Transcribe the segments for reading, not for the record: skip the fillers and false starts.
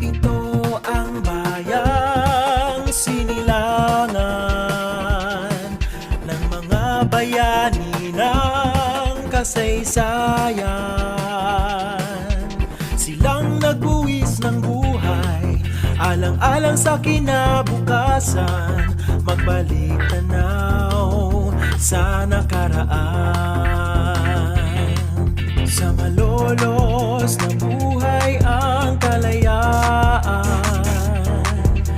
Ito ang bayang sinilangan ng mga bayani ng kasaysayan. Silang nagbuwis ng buhay, alang-alang sa kinabukasan, magbalik tanaw sa nakaraan. Sa malolos na buhay ang kalayaan,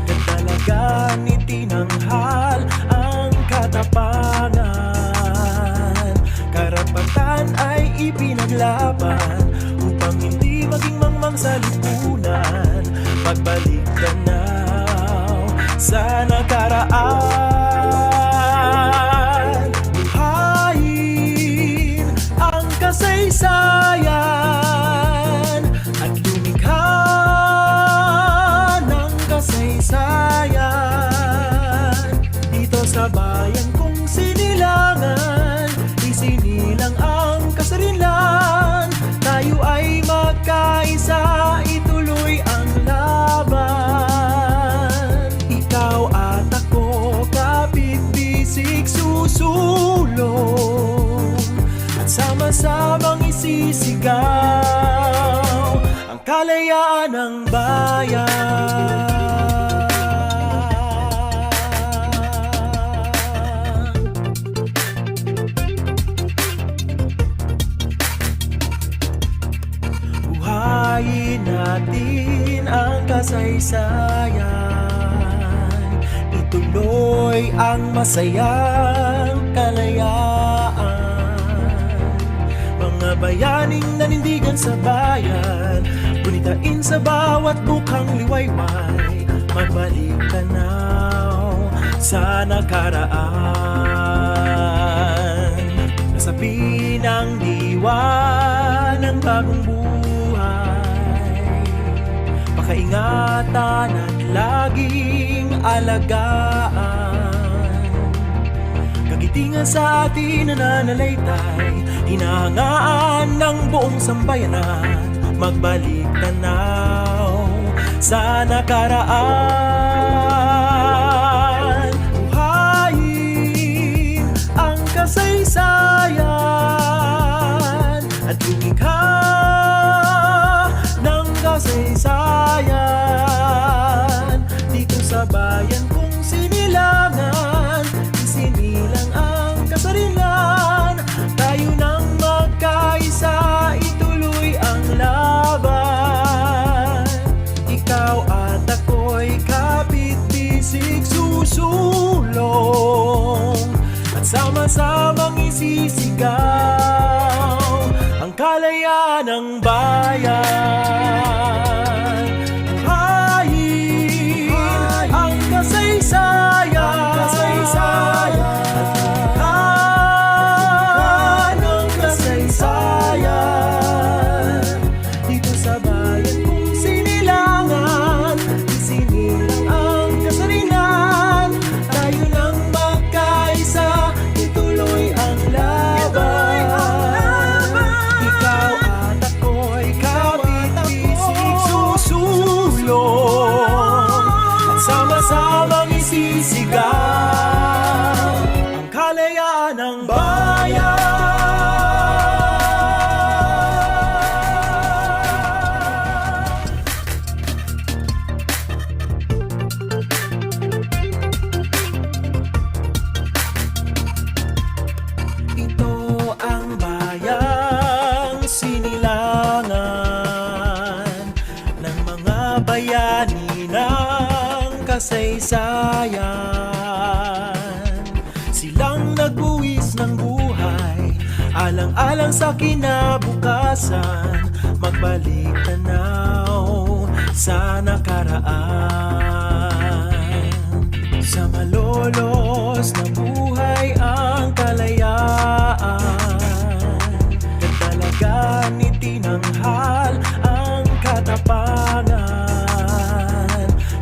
katalagan ni tinanghal ang katapangan. Karapatan ay ipinaglaban upang hindi maging mangmang sa lipunan, magbalik tanaw sa nakaraan. Buhayin ang kasaysayan at lumikha ng kasaysayan. Dito sa bayan kong sinilangan, isinilang ang kasarinlan. Tayo ay magkaisa, ituloy ang laban. Ikaw at ako, kapit-bisig, susulong at sama-samang isisigaw ang kalayaan ng bayan. Buhayin natin ang kasaysayan, ituloy ang masayang kalayaan. Mga bayaning nanindigan sa bayan, gunitain sa bawat mukhang liwayway, magbalik tanaw sa nakaraan. Nasabi ng diwa ng bagong buhay, pakaingatan at laging alagaan. Kagitingan sa atin na nananalaytay, hinahangaan ng buong sambayanan, magbalik tanaw sa nakaraan. Buhayin ang kasaysayan at lumikha ng kasaysayan. Dito sa bayan kong sinilangan, isinilang ang kasarinlan. Tayo nang magkaisa, ituloy ang laban. Ikaw at ako'y kapit-bisig, susulong at sama-samang isisigaw ang kalayaan ng bayan. Buhayin ang kasaysayan at lumikha ng kasaysayan. Dito sa bayan kong sinilangan, isinilang ang kasarinlan. Tayo nang magkaisa, ituloy ang laban. Ikaw at ako'y kapit-bisig, susulong at sama-samang isisigaw ang kalayaan ng bayan. Ito ang bayang sinilangan ng mga bayani ng kasaysayan. Silang nagbuwis ng buhay, alang-alang sa kinabukasan, magbalik tanaw sa nakaraan. Sa malolos na buhay ang kalayaan, katalagan ni tinanghal ang katapangan.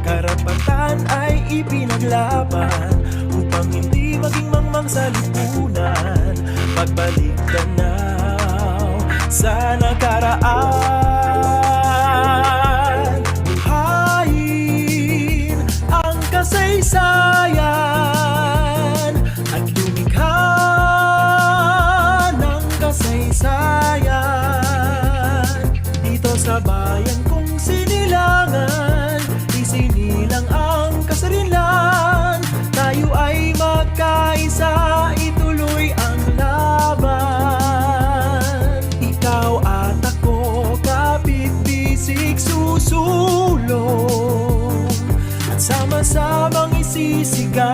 Karapatan ay ipinaglaban upang hindi maging mangmang sa lipunan. Magbalik tanaw sa nakaraan, buhayin ang kasaysayan at lumikha ng kasaysayan. Dito sa bayan kong sinilangan, isinilang ang kasarinlan. Tayo ay magkaisa, ituloy ang laban. Ikaw at ako, kapit-bisig, susulong at sama-samang isisigaw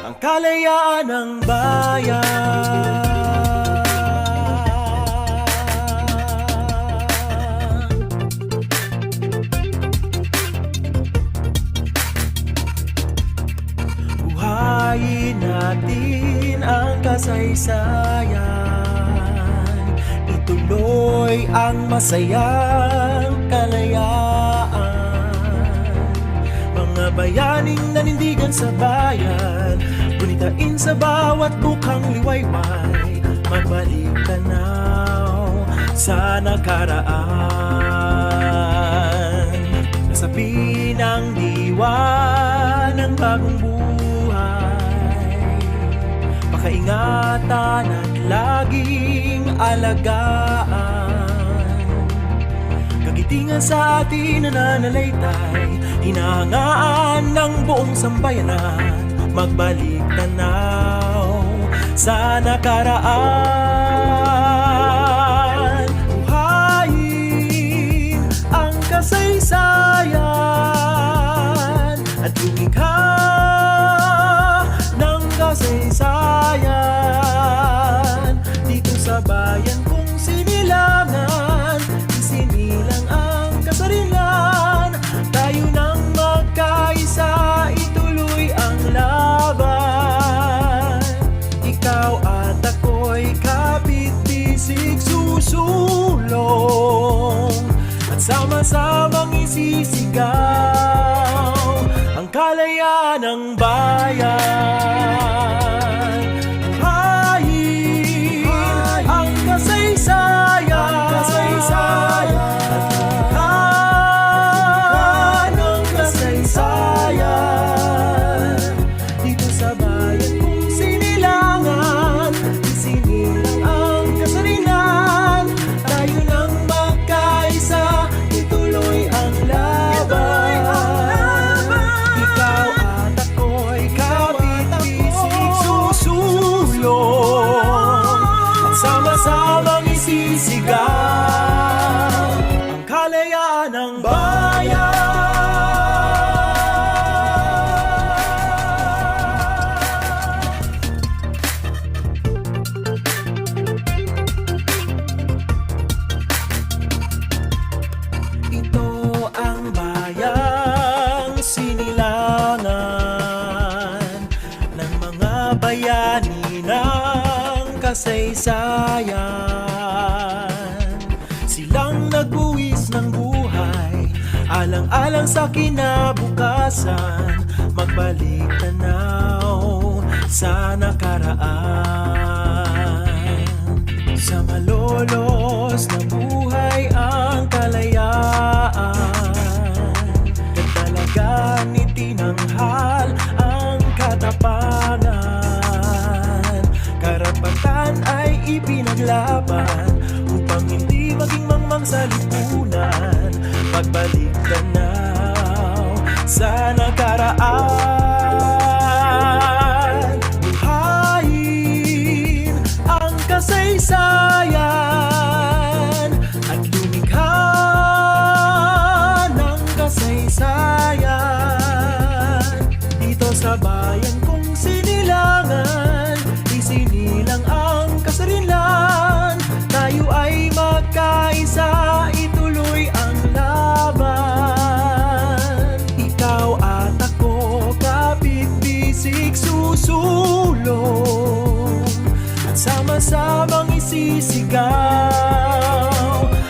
ang kalayaan ng bayan. Buhayin natin ang kasaysayan, ituloy ang masayang kalayaan. Mga bayaning nanindigan sa bayan, gunitain sa bawat bukang liwayway. Magbalik tanaw sa nakaraan, nasabi ng diwa ng bagong buhay. Pakaingatan at laging alagaan, kagitingan sa atin na nananalaytay, hinahangaan ng buong sambayanan. Magbalik tanaw sa nakaraan, buhayin ang kasaysayan at lumikha ng kasaysayan. Dito sa bayan kong sinilangan, isinilang ang kasarinlan. Tayo nang magkaisa, ituloy ang laban. Ikaw at ako'y kapit-bisig, susulong at sama-samang isisigaw ang kalayaan ng bayan. Buhayin ang kasaysayan at lumikha ng kasaysayan. Dito sa bayan kong sinilangan, isinilang ang kasarinlan. Tayo nang magkaisa, ituloy ang laban. Ikaw at ako'y kapit-bisig, susulong at sama-samang isisigaw ang kalayaan ng bayan. Ito ang bayang sinilangan ng mga bayani ng kasaysayan. Silang nagbuwis ng buhay, alang-alang sa kinabukasan. Magbalik tanaw sa nakaraan, sa malolos na buhay ang kalayaan. Katalagan itinanghal ang katapangan, karapatan ay ipinaglaban upang hindi maging mangmang sa lipunan. Magbalik tanaw sa nakaraan, buhayin ang kasaysayan at lumikha ng kasaysayan. Dito sa bayan kong sinilangan, isinilang ang kasarinlan. Tayo ay magkaisa, ituloy ang laban. Ikaw at ako, kapit-bisig, susulong at sama-samang isisigaw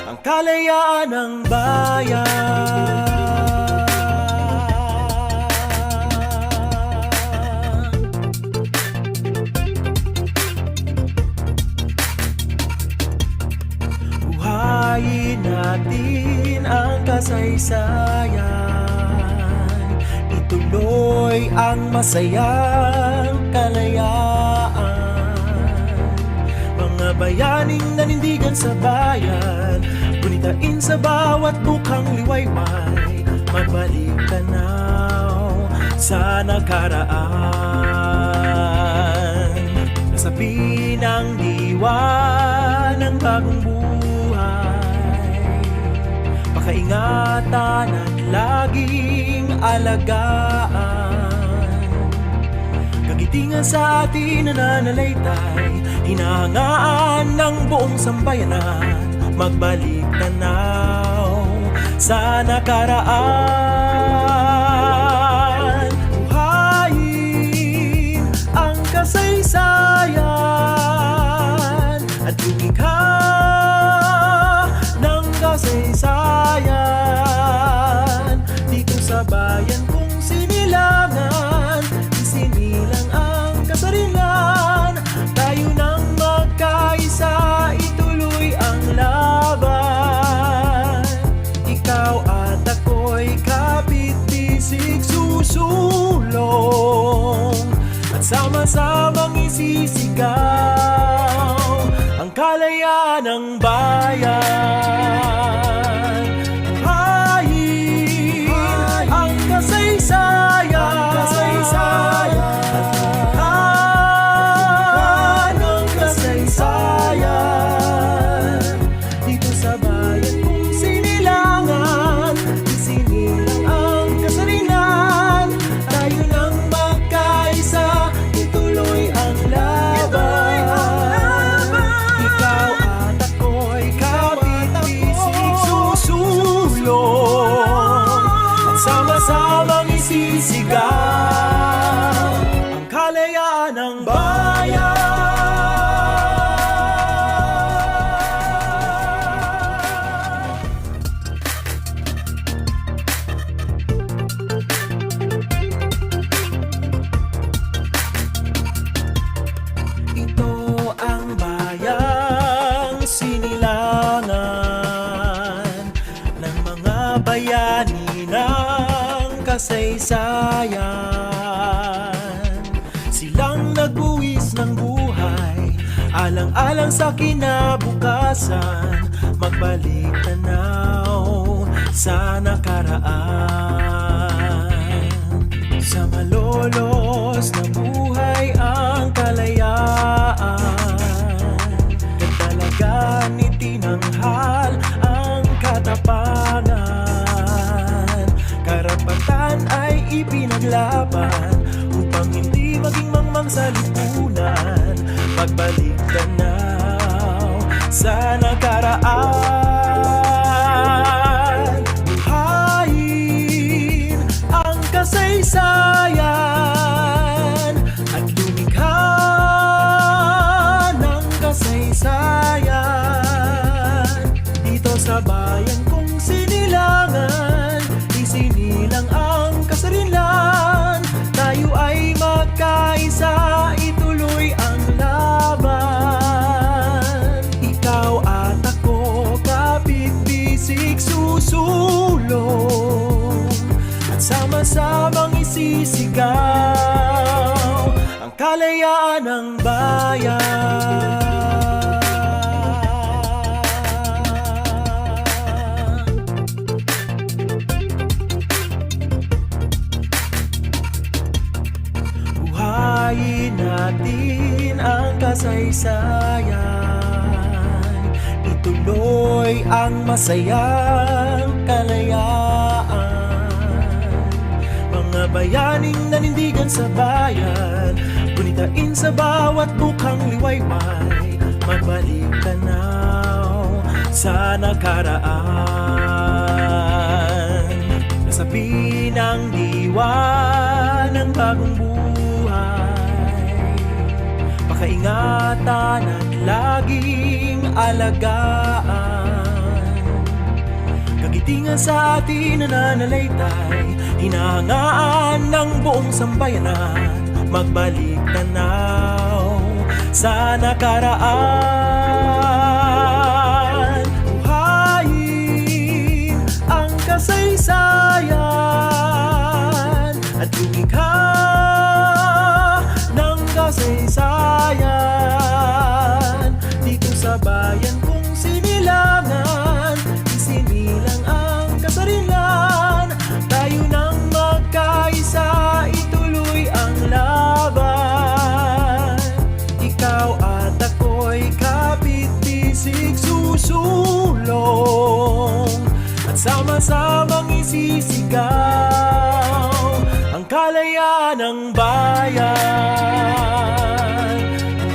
ang kalayaan ng bayan. ang masayang kalayaan. Mga bayaning nanindigan sa bayan, gunitain sa bawat bukang liwayway, magbalik tanaw sa nakaraan. Nasabi ng diwa ng bagong buhay, pakaingatan at laging alagaan. Kagitingan sa atin nananalaytay, hinahangaan ng buong sambayanan, magbalik tanaw sa nakaraan. Buhayin ang kasaysayan at lumikha ng kasaysayan dito sa bayan kung sinilangan, isinilang ang kasarilan. Tayo nang magkaisa, ituloy ang laban. Ikaw at ako'y kapit-bisig susulong at sama-samang isisigaw ang kalayaan ng bayan. Buhayin ang kasaysayan at lumikha ng kasaysayan dito sa bayan kung sinilangan, isinilang ang kasarilan. Tayo nang magkaisa, ituloy ang laban. Ikaw at ako'y kapit-bisig susulong at sama-samang isisigaw ang kalayaan ng bayan. Ito ang bayang sinilangan ng mga bayani ng kasaysayan. Silang nagbuwis ng buhay, alang-alang sa kinabukasan, magbalik tanaw sa nakaraan. Sa malolos na buhay ang kalayaan, katalagan ni tinanghal ang katapangan. Karapatan ay ipinaglaban upang hindi maging mangmang sa lipunan, magbalik tanaw sa nakaraan. Buhayin ang kasaysayan at lumikha ng kasaysayan dito sa bayan kung sinilangan, isinilang ang kasarilan. Tayo ay magkaisa, ituloy ang laban. Ikaw at ako, kapit-bisig susulong at sama-samang isisigaw ang kalayaan ng bayan. Buhayin natin ang kasaysayan, ituloy ang masayang kalayaan. Mga bayaning nanindigan sa bayan, gunitain sa bawat bukang liwayway, magbalik tanaw sa nakaraan. Nasabi ng diwa ng bagong buhay, pakaingatan at laging alagaan. Kagitingan sa atin nananalaytay, hinahangaan ng buong sambayanan, magbalik tanaw sa nakaraan. Buhayin ang kasaysayan at lumikha sama-samang isisigaw ang kalayaan ng bayan.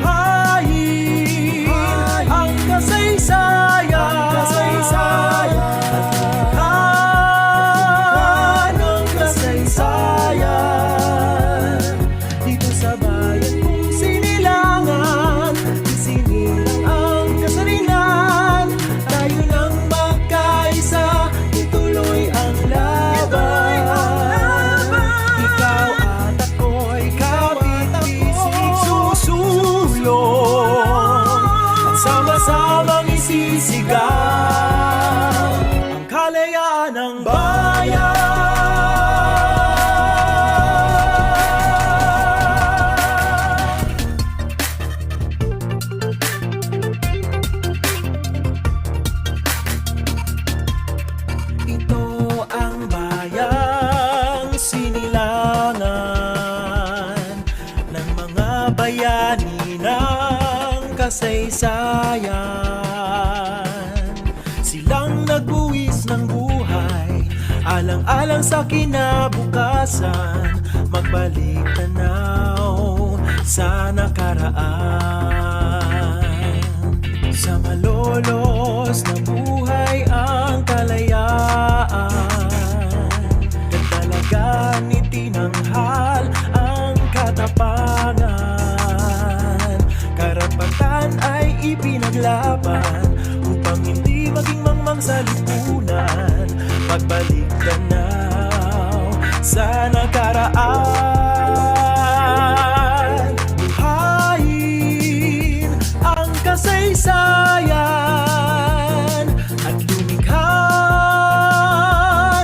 Hayin ang kasaysayan at ng kasaysayan dito sa bayan kung sinilangan, isinilang ang kasarian. Tayo nang magkaisa, ituloy ang laban. Ikaw at ako'y kapit-bisig susulong at sama-samang isisigaw ang kalayaan ng bayan. Ito ang bayang sinilangan ng mga bayani ng kasaysayan. Silang nagbuwis ng buhay, alang-alang sa kinabukasan, magbalik tanaw sa nakaraan. Sa malolos na buhay ang kalayaan, katalagan ni tinanghal ang katapangan. Karapatan ay ipinaglaban upang hindi maging mangmang sa lipunan. Pagbalik tanaw sa nakaraan, buhayin ang kasaysayan at lumikha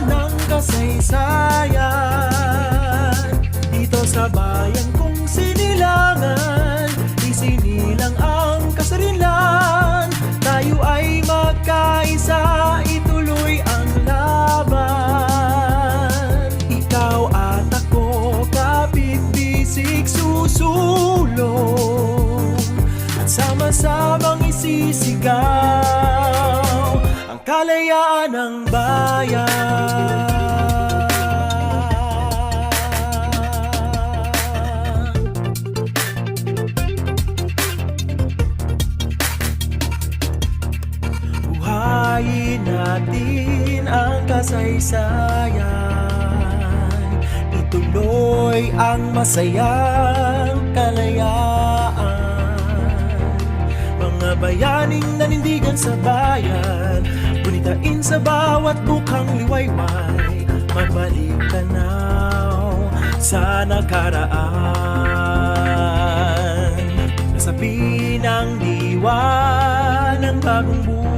ng kasaysayan dito sa bayan kung sinilangan, isinilang ang kasarian. Tayo ay magkaisa, ituloy ang laban. Ikaw at ako, kapit-bisig susulong at sama-samang isisigaw ang kalayaan ng bayan. Buhayin natin ang kasaysayan, ituloy ang masayang kalayaan. Mga bayaning nanindigan sa bayan, gunitain sa bawat bukhang liwayway, magbalik tanaw sa nakaraan. Nasabi ng diwa ng bagong buhay,